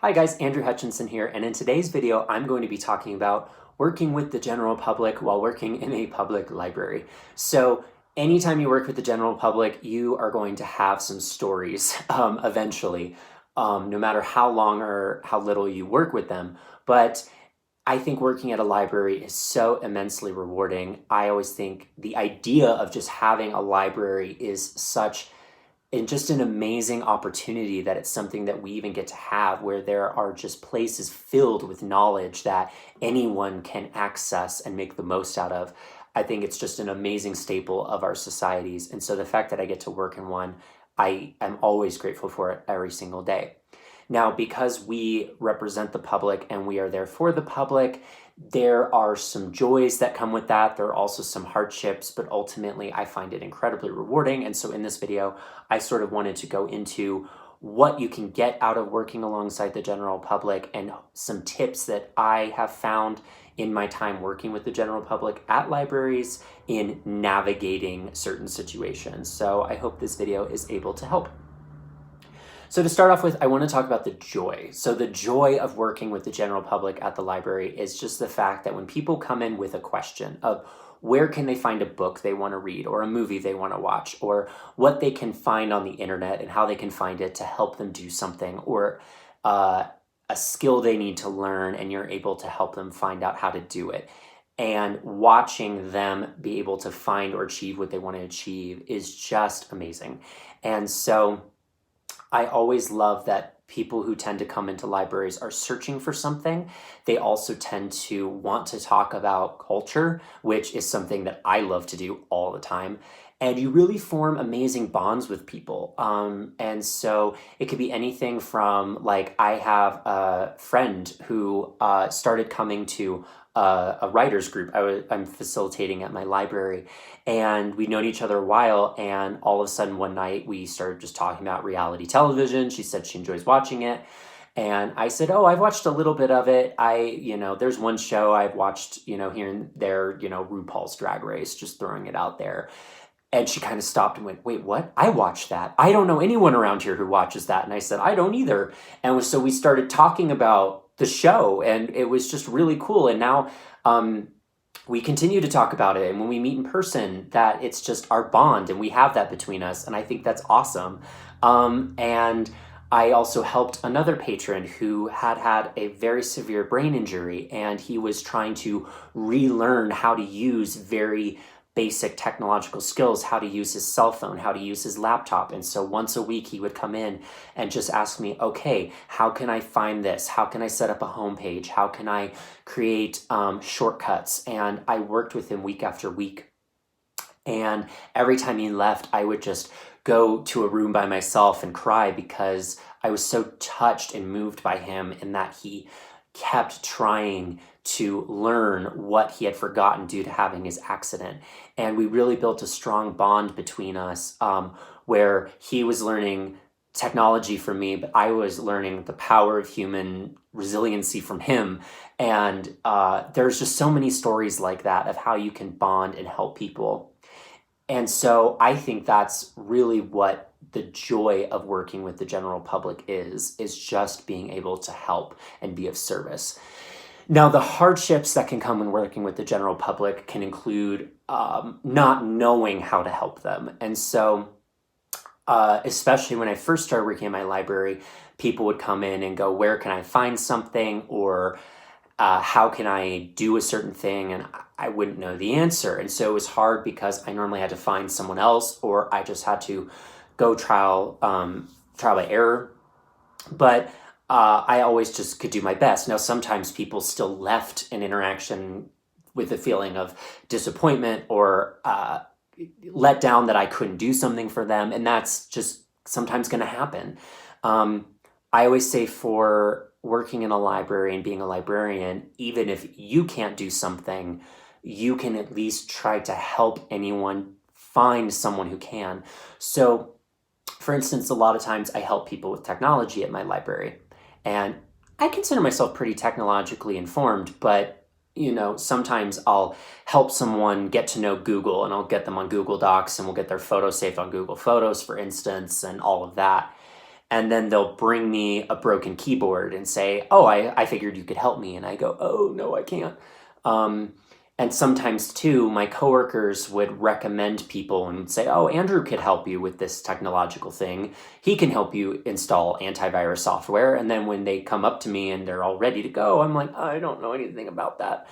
Hi guys, Andrew Hutchinson here, and in today's video I'm going to be talking about working with the general public while working in a public library. So anytime you work with the general public, you are going to have some stories eventually, no matter how long or how little you work with them. But I think working at a library is so immensely rewarding. I always think the idea of just having a library is such and just an amazing opportunity that it's something that we even get to have where there are just places filled with knowledge that anyone can access and make the most out of. I think it's just an amazing staple of our societies. And so the fact that I get to work in one, I am always grateful for it every single day. Now, because we represent the public and we are there for the public, there are some joys that come with that. There are also some hardships, but ultimately I find it incredibly rewarding. And so in this video, I sort of wanted to go into what you can get out of working alongside the general public and some tips that I have found in my time working with the general public at libraries in navigating certain situations. So I hope this video is able to help. So to start off with, I want to talk about the joy. So the joy of working with the general public at the library is just the fact that when people come in with a question of where can they find a book they want to read or a movie they want to watch or what they can find on the internet and how they can find it to help them do something or a skill they need to learn, and you're able to help them find out how to do it. And watching them be able to find or achieve what they want to achieve is just amazing. And so I always love that people who tend to come into libraries are searching for something. They also tend to want to talk about culture, which is something that I love to do all the time. And you really form amazing bonds with people. And so it could be anything from, like, I have a friend who started coming to a writer's group I'm facilitating at my library, and we'd known each other a while, and all of a sudden one night we started just talking about reality television. She said she enjoys watching it, and I said, oh, I've watched a little bit of it. There's one show I've watched, here and there, RuPaul's Drag Race, just throwing it out there. And she kind of stopped and went, wait, what? I watched that. I don't know anyone around here who watches that. And I said, I don't either. And so we started talking about the show, and it was just really cool. And now we continue to talk about it. And when we meet in person, that it's just our bond, and we have that between us. And I think that's awesome. And I also helped another patron who had a very severe brain injury, and he was trying to relearn how to use very basic technological skills, how to use his cell phone, how to use his laptop. And so once a week he would come in and just ask me, okay, how can I find this? How can I set up a homepage? How can I create shortcuts? And I worked with him week after week. And every time he left, I would just go to a room by myself and cry, because I was so touched and moved by him, in that he kept trying to learn what he had forgotten due to having his accident. And we really built a strong bond between us, where he was learning technology from me, but I was learning the power of human resiliency from him. And there's just so many stories like that of how you can bond and help people. And so I think that's really what the joy of working with the general public is just being able to help and be of service. Now, the hardships that can come when working with the general public can include not knowing how to help them. And so, especially when I first started working in my library, people would come in and go, where can I find something? Or how can I do a certain thing? And I wouldn't know the answer. And so it was hard, because I normally had to find someone else, or I just had to go trial by error. But I always just could do my best. Now, sometimes people still left an interaction with a feeling of disappointment or let down that I couldn't do something for them. And that's just sometimes going to happen. I always say, for working in a library and being a librarian, even if you can't do something, you can at least try to help anyone find someone who can. So, for instance, a lot of times I help people with technology at my library, and I consider myself pretty technologically informed, but sometimes I'll help someone get to know Google, and I'll get them on Google Docs, and we'll get their photos saved on Google Photos, for instance, and all of that. and then they'll bring me a broken keyboard and say, oh, I figured you could help me. And I go, oh, no, I can't. And sometimes too, my coworkers would recommend people and say, oh, Andrew could help you with this technological thing. He can help you install antivirus software. And then when they come up to me and they're all ready to go, I'm like, I don't know anything about that.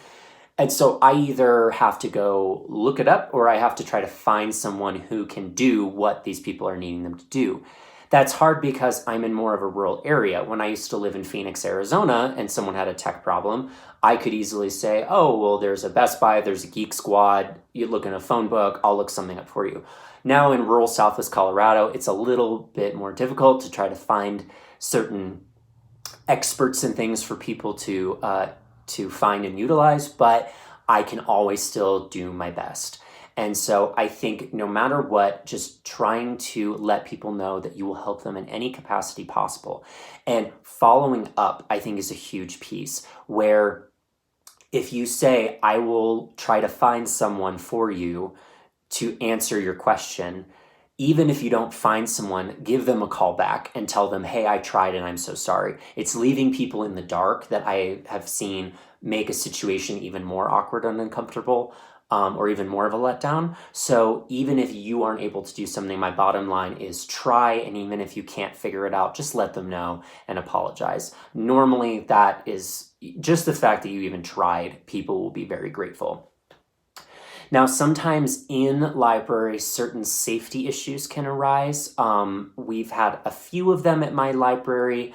And so I either have to go look it up or I have to try to find someone who can do what these people are needing them to do. That's hard because I'm in more of a rural area. When I used to live in Phoenix, Arizona, and someone had a tech problem, I could easily say, oh, well, there's a Best Buy, there's a Geek Squad, you look in a phone book, I'll look something up for you. Now in rural Southwest Colorado, it's a little bit more difficult to try to find certain experts and things for people to find and utilize, but I can always still do my best. And so I think no matter what, just trying to let people know that you will help them in any capacity possible. And following up, I think, is a huge piece where if you say, I will try to find someone for you to answer your question, even if you don't find someone, give them a call back and tell them, hey, I tried and I'm so sorry. It's leaving people in the dark that I have seen make a situation even more awkward and uncomfortable, or even more of a letdown. So even if you aren't able to do something, my bottom line is try, and even if you can't figure it out, just let them know and apologize. Normally, that is just the fact that you even tried, people will be very grateful. Now, sometimes in libraries, certain safety issues can arise. We've had a few of them at my library.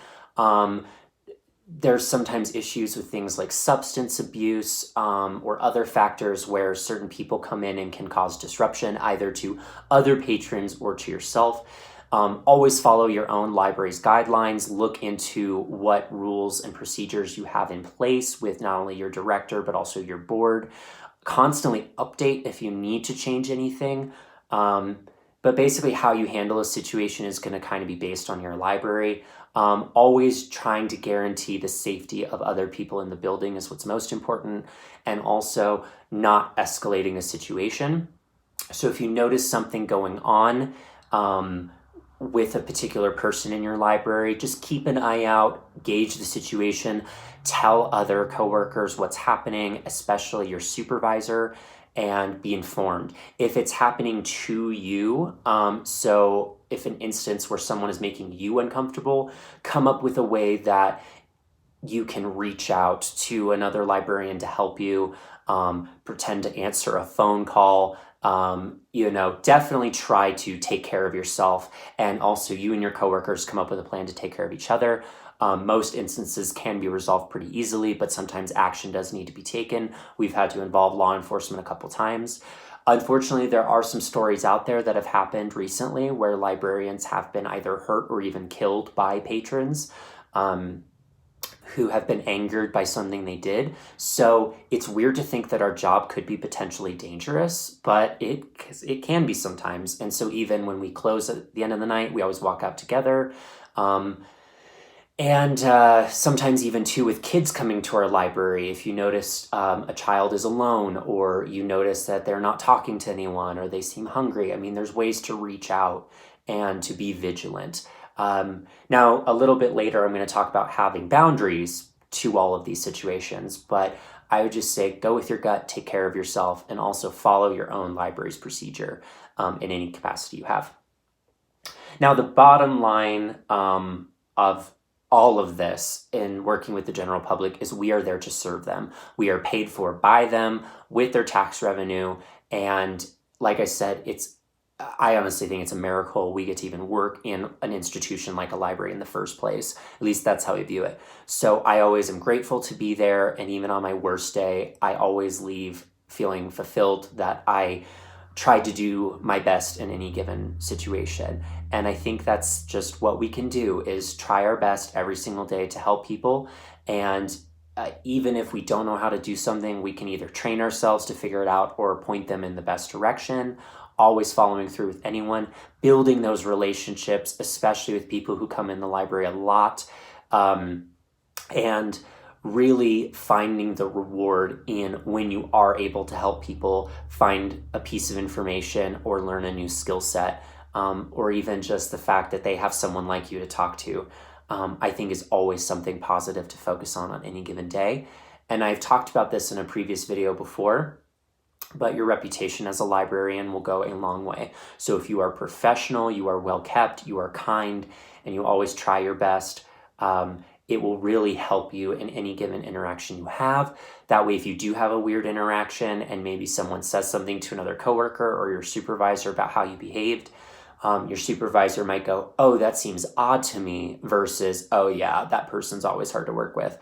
There's sometimes issues with things like substance abuse or other factors where certain people come in and can cause disruption either to other patrons or to yourself. Always follow your own library's guidelines. Look into what rules and procedures you have in place with not only your director, but also your board. Constantly update if you need to change anything. But basically how you handle a situation is going to kind of be based on your library. Always trying to guarantee the safety of other people in the building is what's most important, and also not escalating a situation. So if you notice something going on with a particular person in your library, just keep an eye out, gauge the situation, tell other coworkers what's happening, especially your supervisor, and be informed. If it's happening to you, so if an instance where someone is making you uncomfortable, come up with a way that you can reach out to another librarian to help you, pretend to answer a phone call, definitely try to take care of yourself, and also you and your coworkers come up with a plan to take care of each other. Most instances can be resolved pretty easily, but sometimes action does need to be taken. We've had to involve law enforcement a couple times. Unfortunately, there are some stories out there that have happened recently where librarians have been either hurt or even killed by patrons who have been angered by something they did. So it's weird to think that our job could be potentially dangerous, but it can be sometimes. And so even when we close at the end of the night, we always walk out together. And sometimes even too with kids coming to our library, if you notice a child is alone, or you notice that they're not talking to anyone, or they seem hungry, I mean, there's ways to reach out and to be vigilant. Now, a little bit later, I'm going to talk about having boundaries to all of these situations, but I would just say go with your gut, take care of yourself, and also follow your own library's procedure in any capacity you have. Now, the bottom line of all of this in working with the general public is we are there to serve them. We are paid for by them with their tax revenue. And like I said, I honestly think it's a miracle we get to even work in an institution like a library in the first place. At least that's how I view it. So I always am grateful to be there. And even on my worst day, I always leave feeling fulfilled that I tried to do my best in any given situation. And I think that's just what we can do, is try our best every single day to help people. And even if we don't know how to do something, we can either train ourselves to figure it out or point them in the best direction. Always following through with anyone, building those relationships, especially with people who come in the library a lot, and really finding the reward in when you are able to help people find a piece of information or learn a new skill set. or even just the fact that they have someone like you to talk to, I think is always something positive to focus on any given day. And I've talked about this in a previous video before, but your reputation as a librarian will go a long way. So if you are professional, you are well kept, you are kind, and you always try your best, it will really help you in any given interaction you have. That way, if you do have a weird interaction and maybe someone says something to another coworker or your supervisor about how you behaved, your supervisor might go, oh, that seems odd to me, versus, oh yeah, that person's always hard to work with.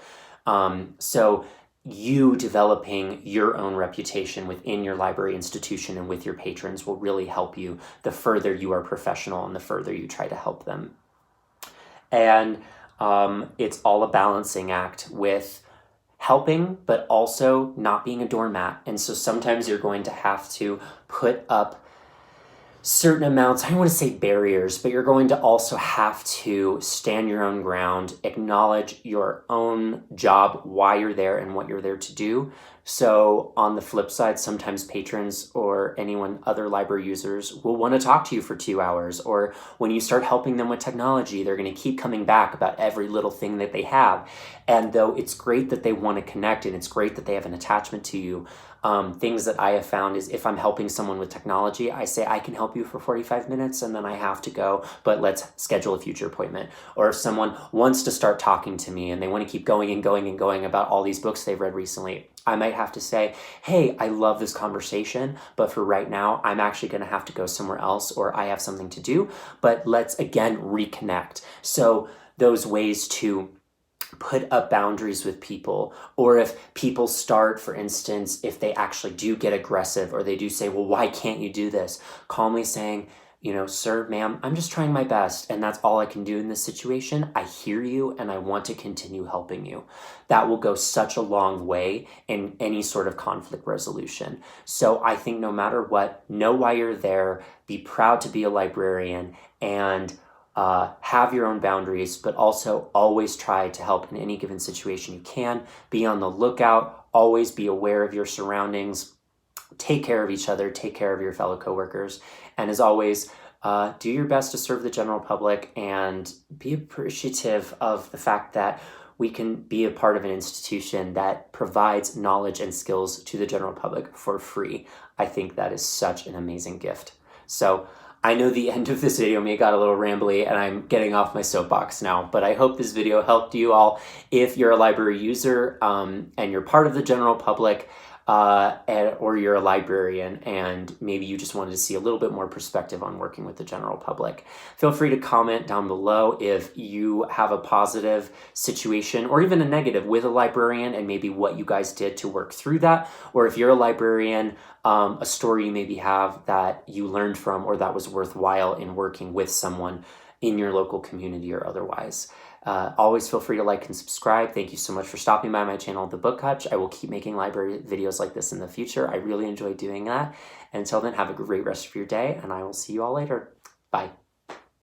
So you developing your own reputation within your library institution and with your patrons will really help you the further you are professional and the further you try to help them. And it's all a balancing act with helping, but also not being a doormat. And so sometimes you're going to have to put up certain amounts, I don't want to say barriers, but you're going to also have to stand your own ground, acknowledge your own job, why you're there and what you're there to do. So on the flip side, sometimes patrons or anyone, other library users will want to talk to you for 2 hours, or when you start helping them with technology, they're going to keep coming back about every little thing that they have. And though it's great that they want to connect and it's great that they have an attachment to you, things that I have found is if I'm helping someone with technology, I say, I can help you for 45 minutes and then I have to go, but let's schedule a future appointment. Or if someone wants to start talking to me and they want to keep going and going and going about all these books they've read recently, I might have to say, hey, I love this conversation, but for right now, I'm actually going to have to go somewhere else, or I have something to do, but let's again reconnect. So those ways to put up boundaries with people, or if people start, for instance, if they actually do get aggressive or they do say, well, why can't you do this? Calmly saying, sir, ma'am, I'm just trying my best and that's all I can do in this situation. I hear you and I want to continue helping you. That will go such a long way in any sort of conflict resolution. So I think no matter what, know why you're there, be proud to be a librarian, and have your own boundaries, but also always try to help in any given situation you can. Be on the lookout, always be aware of your surroundings, take care of each other, take care of your fellow coworkers, and as always, do your best to serve the general public and be appreciative of the fact that we can be a part of an institution that provides knowledge and skills to the general public for free. I think that is such an amazing gift. So I know the end of this video may have got a little rambly and I'm getting off my soapbox now, but I hope this video helped you all. If you're a library user and you're part of the general public, or you're a librarian and maybe you just wanted to see a little bit more perspective on working with the general public, feel free to comment down below if you have a positive situation or even a negative with a librarian and maybe what you guys did to work through that, or if you're a librarian, a story you maybe have that you learned from or that was worthwhile in working with someone in your local community or otherwise. Always feel free to like and subscribe. Thank you so much for stopping by my channel, The Book Hutch. I will keep making library videos like this in the future. I really enjoy doing that. And until then, have a great rest of your day, and I will see you all later. Bye.